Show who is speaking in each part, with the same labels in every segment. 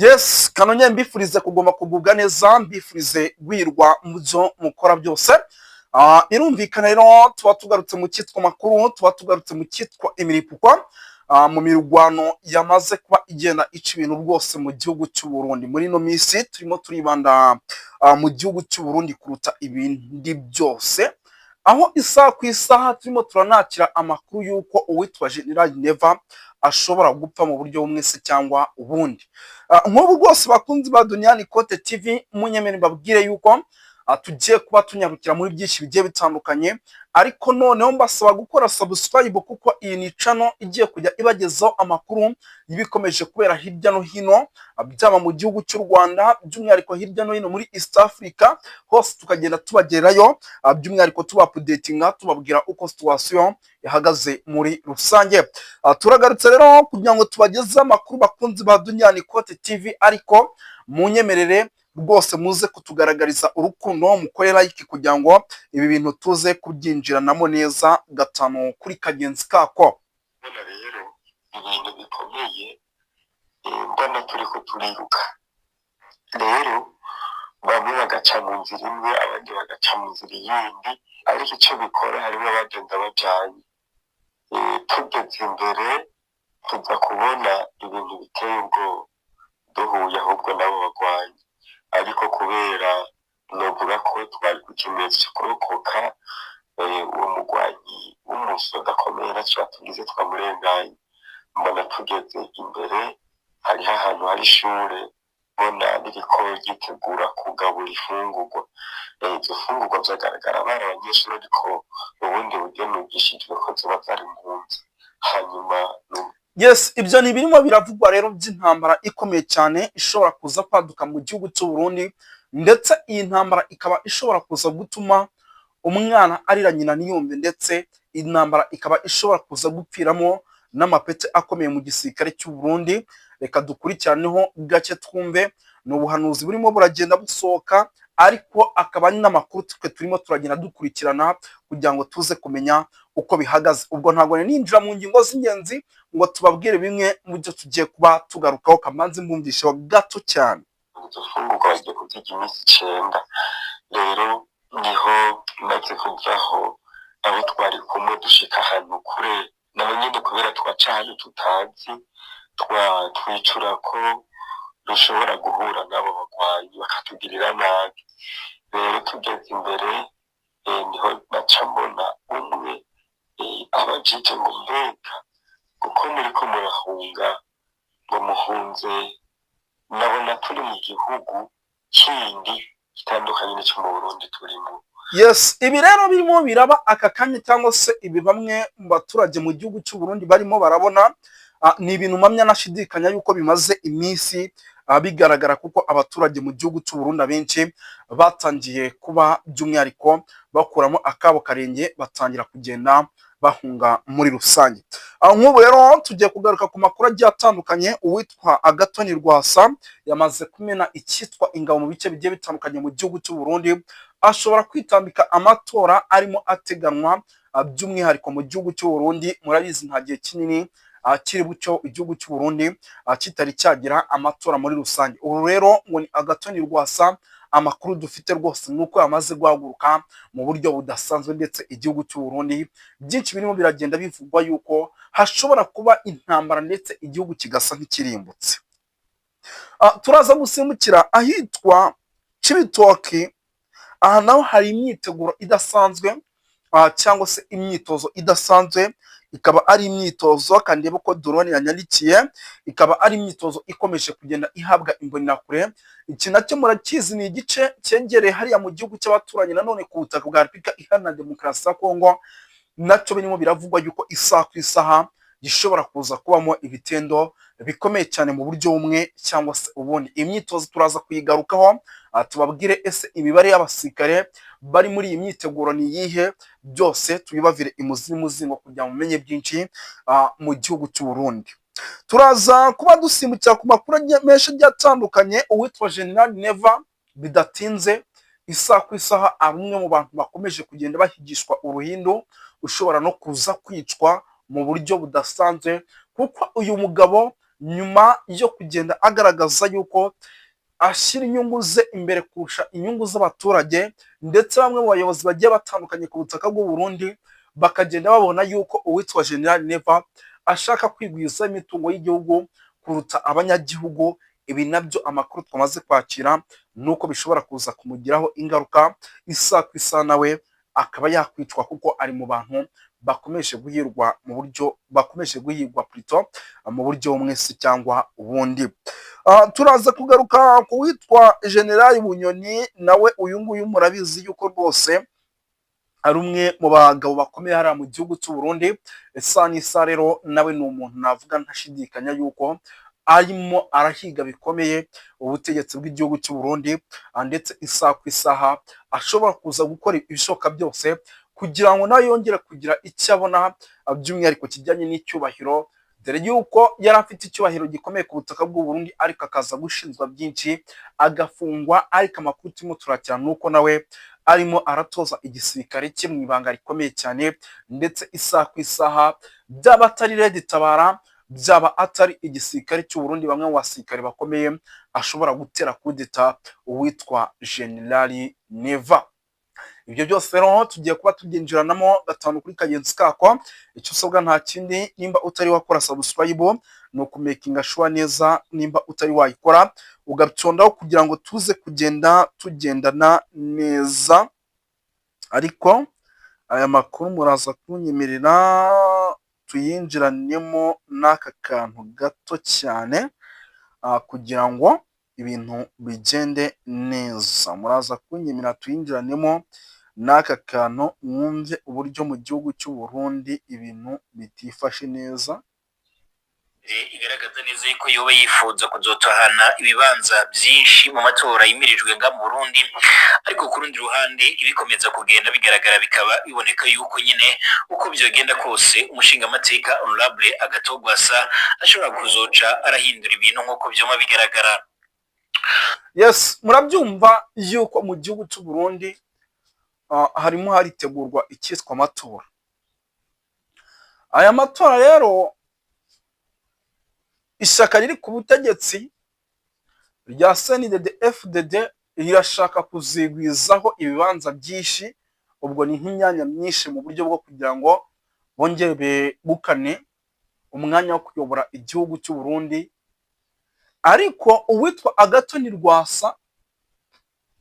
Speaker 1: Yes, kanonye mbifurize kugoma kugubwa neza, mbifurize gwirwa muzo mukora byose. Irumvikana rero tuba tugarutse mu cyitwa makuru, tuba tugarutse mu cyitwa imiripuko, mu mirwano yamaze kuba igenda ica ibintu rwose mu gihugu cy'u Burundi. Muri no misi turimo turibanda mu gihugu cy'u Burundi kuruta ibindi byose. Aho isaha ku isaha turimo turanakira amakuru y'uko uwitwa General Neva ashobora gupfa mu buryo bumwe se cyangwa ubundi. Nk'ubu rwose bakunzi ba Duniani Kote TV, munyemere mbabwire yuko tugiye kuba tunyarukira muri byinshi bigiye bitandukanye, ariko noneho mbasaba gukora subscribe kuko iyi ni channel igiye kujya ibagezaho amakuru y'ibikomeje kubera hirya no hino, byaba mu gihugu cy'u Rwanda, by'umwihariko hirya no hino muri East Africa, hose tukagenda tubagerayo, by'umwihariko tuba-updatinga, tubabwira uko situation ihagaze muri rusange. Turagarutse rero kugira ngo tubagezeho amakuru bakunzi ba Duniani Kote TV, ariko munyemerere rwose muze kutugaragariza urukundo, mukore like kugira ngo ibi bintu tuze kubyinjiranamo neza gatanu kuri kagenzi kako.
Speaker 2: Rero ibintu bikomeye mbona turiko turiruka, rero bamwe bagaca mu nzira imwe abandi bagaca mu nzira iyindi, ariko icyo bikora harimo abagenda bajanye. Tugeze imbere tuza kubona ibintu biteye ubwoba, duhuye ahubwo nabo bagwanyi, ariko kubera novuga ko twari ku kimenyetso cyo kurokoka, uwo mugwanyi w'umusoda akomeye naco yatugize twamurenganye. Mbona tugeze imbere hariho ahantu hari ishure mbona ririko ryitegura kugabura ifungurwa. Izo fungurwa vyagaragara bari abanyeshuri, ariko ubundi buryo nigishijwe ko zoba zari impunzi. Hanyuma
Speaker 1: Yes, ibyo ni birimo biravugwa rero by'intambara ikomeye cyane ishobora kuza kwaduka mu gihugu cy'u Burundi, ndetse iyi ntambara ikaba ishobora kuza gutuma umwana arira nyina niyumve, ndetse intambara ikaba ishobora kuza gupfiramo n'amapete akomeye mu gisirikare cy'u Burundi. Reka dukurikiraneho gake twumve, ni ubuhanuzi burimo buragenda busohoka, ariko akaba ari n'amakuru twe turimo turagenda dukurikirana kugira ngo tuze kumenya uko bihagaze. Ubwo ntabwo ninjira mu ngingo z'ingenzi ngo tubabwire bimwe mu byo tugiye kuba tugarukaho, kamanzi mbumvishe gato cyane.
Speaker 2: izo fungurwa bagiye kuzirya iminsi 9, rero niho maze kuvaho abo twari kumwe dushika ahantu kure, naho nyine kubera twaca ahantu tutazi, twicura ko dushobora guhura n'abo bagwanyi bakatugirira nabi. Rero tugeze imbere niho baca mbona umwe abajije ngo mbega kuko muriko murahunga ngo muhunze, nabona turi mu gihugu kindi gitandukanye n'icyo mu Burundi turimo.
Speaker 1: Yes, ibi rero birimo biraba aka kanya, cyangwa se ibi bamwe mu baturage mu gihugu cy'u Burundi barimo barabona, ni ibintu mpamya nashidikanya yuko bimaze iminsi bigaragara, kuko abaturage mu gihugu cy'u Burundi abenshi batangiye kuba by'umwihariko bakuramo akabo karenge, batangira kugenda bahunga muri rusange. Nk'ubu rero tugiye kugaruka ku makuru agiye atandukanye. Uwitwa Agathon Rwasa yamaze kumena icyitwa ingabo mu bice bigiye bitandukanye mu gihugu cy'u Burundi, ashobora kwitambika amatora arimo ateganwa by'umwihariko mu gihugu cy'u Burundi. Murabizi nta gihe kinini kiri bucyo igihugu cy'u Burundi kitari cyagira amatora muri rusange. Ubu rero ngo ni Agathon Rwasa, amakuru dufite rwose nuko yamaze guhaguruka mu buryo budasanzwe, ndetse igihugu cy'u Burundi byinshi birimo biragenda bivugwa yuko hashobora kuba intambara, ndetse igihugu kigasa nk'ikirimbutse. Turaza gusimbukira ahitwa Cibitoke. Aha naho hari imyiteguro idasanzwe, cyangwa se imyitozo idasanzwe, ikaba ari imyitozo kandi ko drone yanyandikiye, ikaba ari imyitozo ikomeje kugenda ihabwa imbonerakure. Iki nacyo murakizi, ni igice cyegereye hariya mu gihugu cy'abaturanyi, nanone ku butaka bwa Repubulika Iharanira Demokarasi ya Kongo, nacyo birimo biravugwa yuko isaha ku isaha gishobora kuza kubamo ibitendo bikomeye cyane mu buryo bumwe cyangwa se ubundi. Imyitozo turaza kuyigarukaho, tubabwire ese imibare y'abasirikare bari muri iyi myiteguro ni iyihe, byose tubibavire imuzi n'umuzingo kugira ngo mumenye byinshi mu gihugu cy'u Burundi. Turaza kuba dusimbukira ku makuru menshi agiye atandukanye. Uwitwa General Neva bidatinze isaha ku isaha ari umwe mu bantu bakomeje kugenda bahigishwa uruhindu, ushobora no kuza kwicwa mu buryo budasanzwe, kuko uyu mugabo nyuma yo kugenda agaragaza yuko ashyira inyungu ze imbere kurusha inyungu z'abaturage, ndetse bamwe mu bayobozi bagiye batandukanye ku butaka bw'u Burundi bakagenda babona yuko uwitwa General Neva ashaka kwigwiza imitungo y'igihugu kuruta abanyagihugu. Ibi nabyo amakuru twamaze kwakira nuko bishobora kuza kumugiraho ingaruka isa ku isa, nawe akaba yakwicwa kuko ari mu bantu bakomeje guhirwa plutôt mu buryo bumwe se cyangwa ubundi. Turaza kugaruka ku witwa General Bunyoni, nawe uyu nguyu murabizi yuko rwose ari umwe mu bagabo bakomeye hariya mu gihugu cy'u Burundi. Esa n'isa rero nawe ni umuntu navuga ntashidikanya yuko arimo arahiga bikomeye ubutegetsi bw'igihugu cy'u Burundi, ndetse isaha ku isaha ashobora kuza gukora ibishoboka byose kugira ngo nawe yongere kugira icyo abona, by'umwihariko kijyanye n'icyubahiro, dore yuko yari afite icyubahiro gikomeye ku butaka bw'u Burundi ariko akaza gushinjwa byinshi agafungwa. Ariko amakuru turimo turakira nuko nawe arimo aratoza igisirikare cye mu ibanga rikomeye cyane, ndetse isaha ku isaha byaba atari Red Tabara, byaba atari igisirikare cy'u Burundi, bamwe mu basirikare bakomeye ashobora gutera kudeta uwitwa General Neva. Ibyo byose rero tugiye kuba tubyinjiranamo gatanu kuri kagenzi kako. Icyo usabwa nta kindi, nimba utari wakora subscribe ni ukumakinga sure neza, nimba utari wayikora ugatondaho kugira ngo tuze kugenda tugendana neza. Ariko aya makuru muraza kunyemerera tuyinjiranemo n'aka kantu gato cyane kugira ngo ibintu bigende neza. Muraza kunyemerera tuyinjiranemo n'aka kantu mwumve uburyo mu gihugu cy'u Burundi ibintu bitifashe neza.
Speaker 3: Igaragaza neza ko yoba yifuza kuzotahana ibibanza byinshi mu matora yimirijwe nga mu Burundi, ariko ku rundi ruhande ibikomeza kugenda bigaragara bikaba biboneka yuko nyine uko byogenda kose umushinga amateka Honorable Agathon Rwasa ashobora kuzoca arahindura ibintu nk'uko byoma bigaragara.
Speaker 1: Yes, murabyumva yuko mu gihugu cy'u Burundi harimo haritegurwa icyitwa amatora. Aya matora rero ishyaka riri ku butegetsi rya CNDD-FDD rirashaka kuzigwizaho ibibanza byinshi, ubwo ni nk'imyanya myinshi mu buryo bwo kugira ngo bongere begukane umwanya wo kuyobora igihugu cy'u Burundi. Ariko uwitwa Agathon Rwasa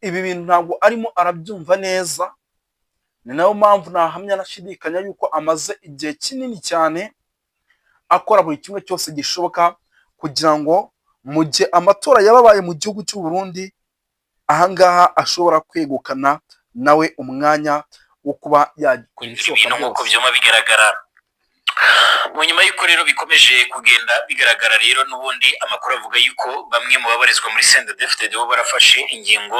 Speaker 1: ibi bintu ntabwo arimo arabyumva neza, ni nayo mpamvu nahamya nashidikanya yuko amaze igihe kinini cyane akora buri kimwe cyose gishoboka kugira ngo mu gihe amatora yababaye mu gihugu cy'u Burundi ahangaha ashobora kwegukana nawe umwanya wo kuba yagikora
Speaker 3: ibintu nk'uko byoma bigaragara. Mu nyuma y'uko rero bikomeje kugenda bigaragara rero n'ubundi amakuru avuga yuko bamwe mu babarizwa muri CNDD-FDD bo barafashe ingingo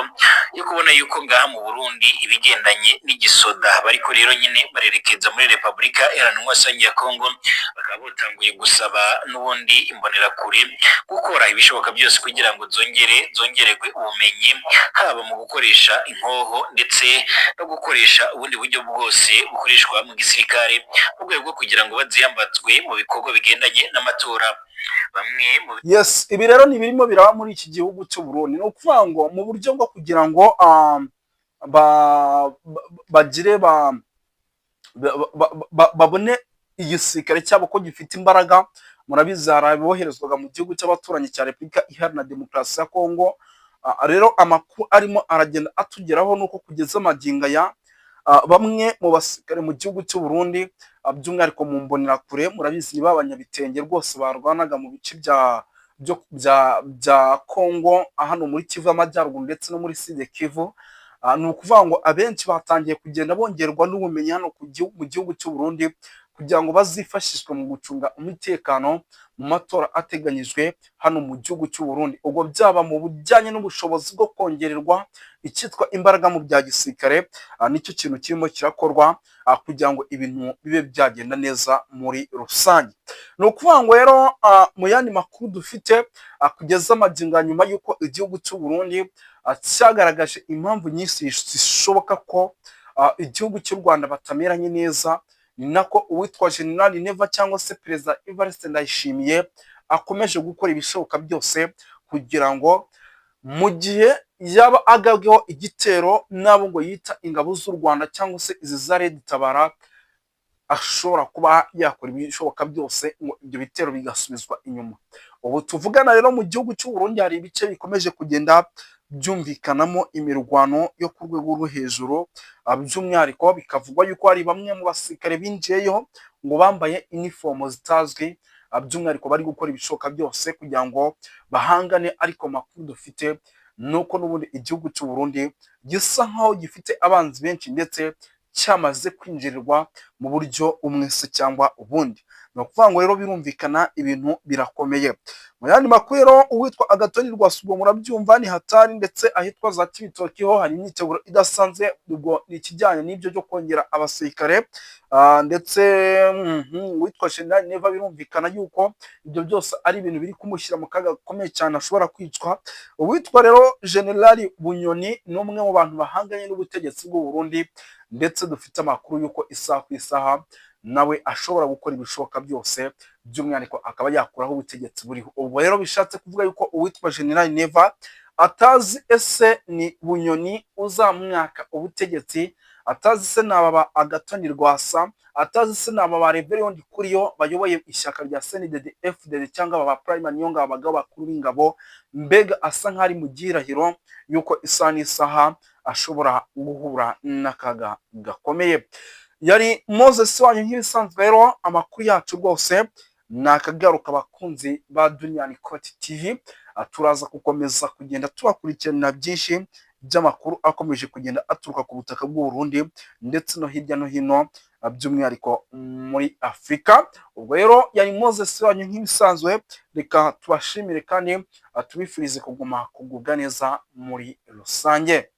Speaker 3: yo kubona yuko ngaha mu Burundi ibigendanye n'igisoda bariko rero nyine barerekeza muri Repubulika Iharanira Demokarasi ya Kongo, bakaba batanguye gusaba n'ubundi imbonerakure gukora ibishoboka byose kugira ngo zongererwe ubumenyi, haba mu gukoresha inkoho ndetse no gukoresha ubundi buryo bwose bukoreshwa mu gisirikare mu rwego rwo kugira ngo baziyambatswe mu bikorwa bigendanye n'amatora. Bamwe mu
Speaker 1: Yes, ibi rero ni birimo biraba muri iki gihugu cy'u Burundi. No kuvuga ngo mu buryo bwo kugira ngo bagire babone igisirikare cyabo ko gifite imbaraga. Murabizi hari aboherezwaga mu gihugu cy'abaturanyi cya Repubulika Iharanira Demokarasi ya Kongo. Rero amakuru arimo aragenda atugeraho nuko kugeza magingo ya bamwe mu basirikare mu gihugu cy'u Burundi, by'umwihariko mu mbonerakure, murabizi niba abanyabitenge rwose barwanaga mu bice bya Kongo hano muri Kivu y'Amajyaruguru ndetse no muri Sud Kivu. Ni ukuvuga ngo abenshi batangiye kugenda bongerwa n'ubumenyi hano mu gihugu cy'u Burundi kugira ngo bazifashishwe mu gucunga umutekano mu matora ateganyijwe hano mu gihugu cy'u Burundi. Ubwo byaba mu bujyanye n'ubushobozi bwo kongererwa icyitwa imbaraga mu bya gisirikare, nicyo kintu kirimo kirakorwa kugira ngo ibintu bibe byagenda neza muri rusange. Ni ukuvuga ngo rero mu yandi makuru dufite kugeza amagingo nyuma y'uko igihugu cy'u Burundi cyagaragaje impamvu nyinshi zishoboka ko igihugu cy'u Rwanda batameranye neza, ni nako uwitwa General Neva cyangwa se Perezida Evariste Ndayishimiye akomeje gukora ibishoboka byose kugira ngo mu gihe yaba agabweho igitero n'abo ngo yita ingabo z'u Rwanda cyangwa se izi za Red Tabara, ashobora kuba yakora ibishoboka byose ngo ibyo bitero bigasubizwa inyuma. Ubu tuvugana rero mu gihugu cy'u Burundi hari ibice bikomeje kugenda byumvikanamo imirwano yo ku rwego rwo hejuru, by'umwihariko bikavugwa yuko hari bamwe mu basirikare binjiyeyo ngo bambaye inifomo zitazwi, by'umwihariko bari gukora ibishoboka byose kugira ngo bahangane, ariko makuru dufite nuko n'ubundi igihugu cy'u Burundi gisa nkaho gifite abanzi benshi ndetse cyamaze kwinjirirwa mu buryo umwe se cyangwa ubundi. Ni ukuvuga ngo rero birumvikana ibintu birakomeye. Mu yandi makuru rero uwitwa Agathon Rwasubo murabyumva ni hatari, ndetse ahitwa za Cibitoke ho hari imyiteguro idasanzwe, ubwo ni ikijyanye n'ibyo byo kongera abasirikare, ndetse uwitwa General Neva birumvikana yuko ibyo byose ari ibintu biri kumushyira mu kaga gakomeye cyane, ashobora kwicwa. Uwitwa rero General Bunyoni ni umwe mu bantu bahanganye n'ubutegetsi bw'u Burundi, ndetse dufite amakuru yuko isaha ku isaha nawe ashobora gukora ibishoboka byose, by'umwihariko akaba yakuraho ubutegetsi buriho. Ubwo rero bishatse kuvuga yuko uwitwa General Neva atazi ese ni Bunyoni uzamwaka ubutegetsi, atazi se n'aba Agathon Rwasa, atazi se n'aba ba Reverend Ndikuriyo bayoboye ishyaka rya CNDD-FDD cyangwa aba Prime Niyonga, abagabo bakuru b'ingabo. Mbega asa nk'ari mu gihirahiro yuko isaha n'isaha ashobora guhura n'akaga gakomeye. Yari Moses wanyu nk'ibisanzwe rero, amakuru yacu rwose nakagaruka abakunzi ba Duniyani Kote TV, turaza gukomeza kugenda tubakurikirana byinshi by'amakuru akomeje kugenda aturuka ku butaka bw'u Burundi ndetse no hirya no hino, by'umwihariko muri Afurika. Ubwo rero yari Moses wanyu nk'ibisanzwe, reka tubashimire kandi tubifurize kuguma kugubwa neza muri rusange.